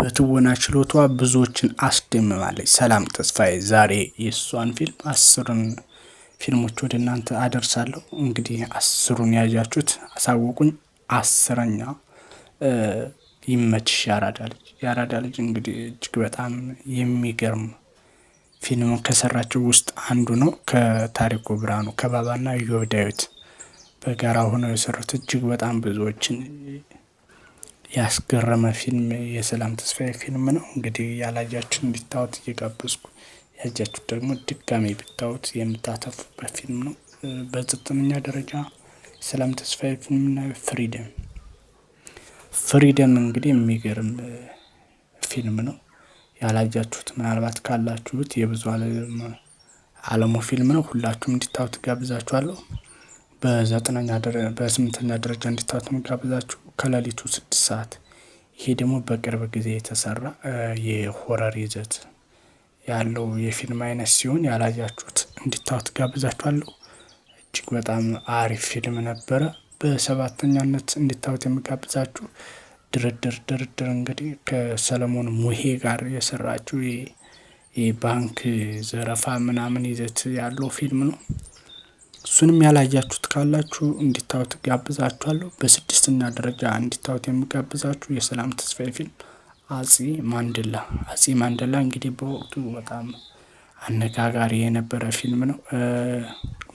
በትወና ችሎቷ ብዙዎችን አስደምማለች ሰላም ተስፋዬ ዛሬ የእሷን ፊልም 10ን ፊልሞች ወደ እናንተ አደርሳለሁ። እንግዲህ 10ን ያያችሁት አሳውቁኝ። 10ኛ ይመችሽ ያራዳ ልጅ እንግዲህ እጅግ በጣም የሚገርም ፊልም ከሰራችው ውስጥ አንዱ ነው። ከታሪኩ ብርሃኑ ከባባና ኢዮብ ዳዊት በጋራ ሆነው የሰሩት እጅግ በጣም ብዙዎችን ያስገረመ ፊልም የሰላም ተስፋዬ ፊልም ነው። እንግዲህ ያላያችሁ እንድታዩት እየጋበዝኩ ያያችሁት ደግሞ ድጋሜ ብታዩት የምታተርፉበት ፊልም ነው። በዘጠነኛ ደረጃ የሰላም ተስፋዬ ፊልም እና ፍሪደም እንግዲህ የሚገርም ፊልም ነው። ያላያችሁት ምናልባት ካላችሁት የብዙ አለሙ ፊልም ነው። ሁላችሁም እንድታዩት ጋብዛችኋለሁ። በስምንተኛ ደረጃ እንድታዩት ጋብዛችሁ ከሌሊቱ 6 ሰዓት። ይሄ ደግሞ በቅርብ ጊዜ የተሰራ የሆረር ይዘት ያለው የፊልም አይነት ሲሆን ያላያችሁት እንድታዩት ጋብዛችኋለሁ። እጅግ በጣም አሪፍ ፊልም ነበረ። በሰባተኛነት እንድታዩት የምጋብዛችሁ ድርድር እንግዲህ ከሰለሞን ሙሄ ጋር የሰራችው የባንክ ዘረፋ ምናምን ይዘት ያለው ፊልም ነው። እሱንም ያላያችሁት ካላችሁ እንድታዩት ጋብዛችኋለሁ። በስድስተኛ ደረጃ እንድታዩት የምጋብዛችሁ የሰላም ተስፋዬ ፊልም አጼ ማንደላ እንግዲህ በወቅቱ በጣም አነጋጋሪ የነበረ ፊልም ነው።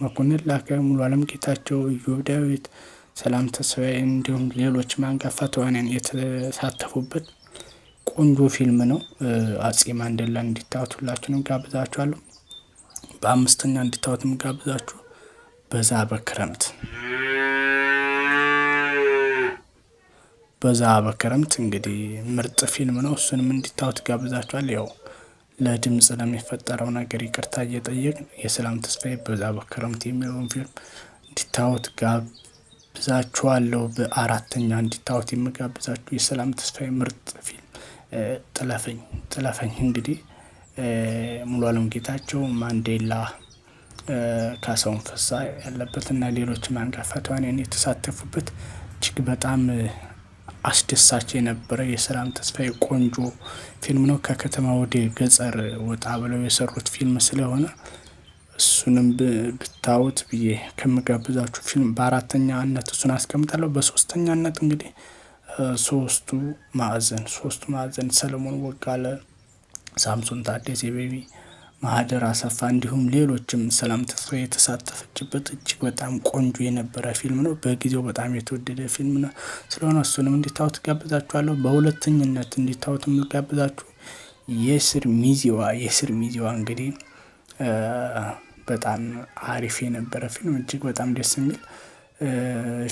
መኮንን ላቀ፣ ሙሉ አለም ጌታቸው፣ ኢዮብ ዳዊት፣ ሰላም ተስፋዬ እንዲሁም ሌሎች አንጋፋ ተዋንያን የተሳተፉበት ቆንጆ ፊልም ነው። አጼ ማንደላ እንድታዩት ሁላችሁንም ጋብዛችኋለሁ። በአምስተኛ እንድታዩት የምጋብዛችሁ በዛ በክረምት እንግዲህ ምርጥ ፊልም ነው። እሱንም እንድታዩት ጋብዛችኋል። ያው ለድምጽ ለሚፈጠረው ነገር ይቅርታ እየጠየቅን የሰላም ተስፋዬ በዛ በክረምት የሚለውን ፊልም እንድታዩት ጋብዛችኋለሁ። በአራተኛ እንድታዩት የምጋብዛችሁ የሰላም ተስፋዬ ምርጥ ፊልም ጥለፈኝ እንግዲህ ሙሉ አለም ጌታቸው፣ ማንዴላ፣ ካሳሁን ፈሳ ያለበት እና ሌሎችም አንጋፋ ተዋንያን የተሳተፉበት እጅግ በጣም አስደሳች የነበረ የሰላም ተስፋዬ ቆንጆ ፊልም ነው። ከከተማ ወደ ገጠር ወጣ ብለው የሰሩት ፊልም ስለሆነ እሱንም ብታዩት ብዬ ከምጋብዛችሁ ፊልም በአራተኛነት እሱን አስቀምጣለሁ። በሶስተኛነት እንግዲህ ሶስቱ ማዕዘን ሰለሞን ቦጋለ፣ ሳምሶን ታደሰ፣ ቤቢ ማህደር አሰፋ እንዲሁም ሌሎችም ሰላም ተስፋዬ የተሳተፈችበት እጅግ በጣም ቆንጆ የነበረ ፊልም ነው። በጊዜው በጣም የተወደደ ፊልም ነው ስለሆነ እሱንም እንድታዩት ጋብዛችኋለሁ። በሁለተኝነት እንድታዩት የምጋብዛችሁ የስር ሚዜዋ እንግዲህ በጣም አሪፍ የነበረ ፊልም እጅግ በጣም ደስ የሚል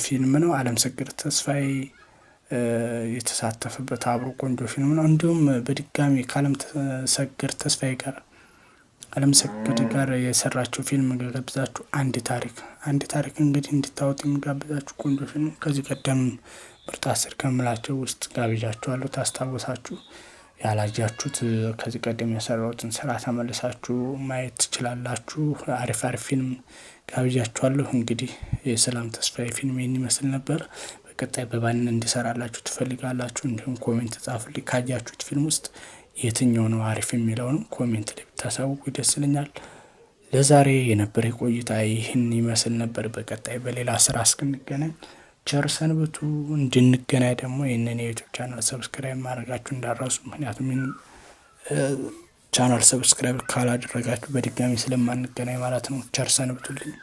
ፊልም ነው። አለምሰገድ ተስፋዬ የተሳተፈበት አብሮ ቆንጆ ፊልም ነው። እንዲሁም በድጋሚ ከአለምሰገድ ተስፋዬ ጋር አለምሰገድ ጋር የሰራችው ፊልም ጋብዛችሁ አንድ ታሪክ እንግዲህ እንድታዩት የምጋብዛችሁ ቆንጆ ፊልም። ከዚህ ቀደም ምርጥ 10 ከምላቸው ውስጥ ጋብዣችኋለሁ። ታስታውሳችሁ ያላያችሁት ከዚህ ቀደም የሰራሁትን ስራ ተመልሳችሁ ማየት ትችላላችሁ። አሪፍ ፊልም ጋብዣችኋለሁ። እንግዲህ የሰላም ተስፋዬ ፊልም ይህን ይመስል ነበር። በቀጣይ በማን እንዲሰራላችሁ ትፈልጋላችሁ? እንዲሁም ኮሜንት ጻፉልኝ። ካያችሁት ፊልም ውስጥ የትኛው ነው አሪፍ የሚለውን ኮሜንት ላይ ብታሳውቁ ደስ ይለኛል። ለዛሬ የነበረ ቆይታ ይህን ይመስል ነበር። በቀጣይ በሌላ ስራ እስክንገናኝ ቸር ሰንብቱ። እንድንገናኝ ደግሞ ይህንን የዩቲዩብ ቻናል ሰብስክራይብ ማድረጋችሁ እንዳትረሱ። ምክንያቱም ቻናል ሰብስክራይብ ካላደረጋችሁ በድጋሚ ስለማንገናኝ ማለት ነው። ቸር ሰንብቱልኝ።